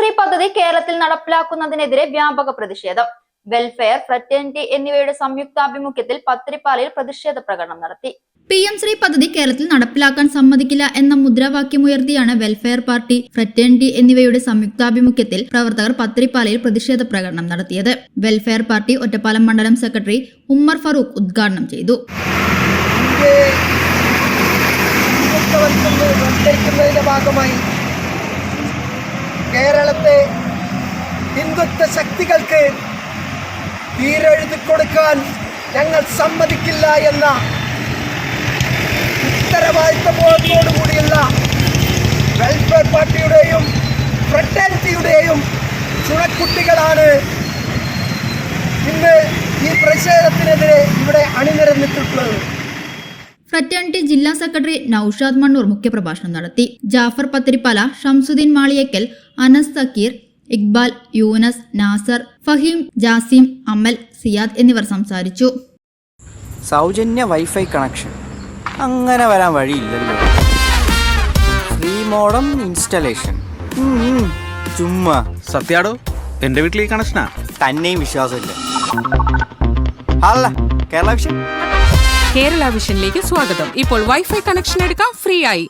ശ്രീ പദ്ധതി കേരളത്തിൽ നടപ്പിലാക്കുന്നതിനെതിരെ വ്യാപക പ്രതിഷേധം. വെൽഫെയർ, ഫ്രറ്റേണിറ്റി എന്നിവയുടെ സംയുക്താഭിമുഖ്യത്തിൽ പത്തിരിപ്പാലയിൽ പ്രതിഷേധ പ്രകടനം നടത്തി. PM ശ്രീ പദ്ധതി കേരളത്തിൽ നടപ്പിലാക്കാൻ സമ്മതിക്കില്ല എന്ന മുദ്രാവാക്യമുയർത്തിയാണ് വെൽഫെയർ പാർട്ടി, ഫ്രറ്റേണിറ്റി എന്നിവയുടെ സംയുക്താഭിമുഖ്യത്തിൽ പ്രവർത്തകർ പത്തിരിപ്പാലയിൽ പ്രതിഷേധ പ്രകടനം നടത്തിയത്. വെൽഫെയർ പാർട്ടി ഒറ്റപ്പാലം മണ്ഡലം സെക്രട്ടറി ഉമ്മർ ഫറൂഖ് ഉദ്ഘാടനം ചെയ്തു. ഭാഗമായി കേരളത്തെ ഹിന്ദുത്വ ശക്തികൾക്ക് തീരെഴുതി കൊടുക്കാൻ ഞങ്ങൾ സമ്മതിക്കില്ല എന്ന ഉത്തരവാദിത്തബോധത്തോടുകൂടിയുള്ള വെൽഫെയർ പാർട്ടിയുടെയും ഫ്രറ്റേണിറ്റിയുടെയും ചുണക്കുട്ടികളാണ് ഇന്ന് ഈ പ്രതിഷേധത്തിനെതിരെ ഇവിടെ അണിനിരന്നിട്ടുള്ളത്. ഫ്രറ്റേണിറ്റി ജില്ലാ സെക്രട്ടറി നൌഷാദ് മണ്ണൂർ മുഖ്യപ്രഭാഷണം നടത്തി. ജാഫർ പത്തിരിപ്പാല, ഷംസുദ്ദീൻ മാളിയേക്കൽ, അനസ് സക്കീർ, ഇക്ബാൽ, യൂനസ്, നാസർ, ഫഹീം, ജാസിം, അമൽ, സിയാദ് എന്നിവർ സംസാരിച്ചു. സൗജന്യ വൈഫൈ കണക്ഷൻ അങ്ങനെ വരാൻ വഴിയില്ലല്ലോ. ഫ്രീ മോഡം ഇൻസ്റ്റലേഷൻ ചുമ്മാ. സത്യാടോ, എന്റെ വീട്ടിൽ ഈ കണക്ഷനാ. തന്നെയും വിശ്വാസമില്ല. അല്ല, കേരള വിഷൻ. കേരള വിഷനിലേക്ക് സ്വാഗതം. ഇപ്പോൾ വൈഫൈ കണക്ഷൻ എടുക്കാം ഫ്രീ ആയി.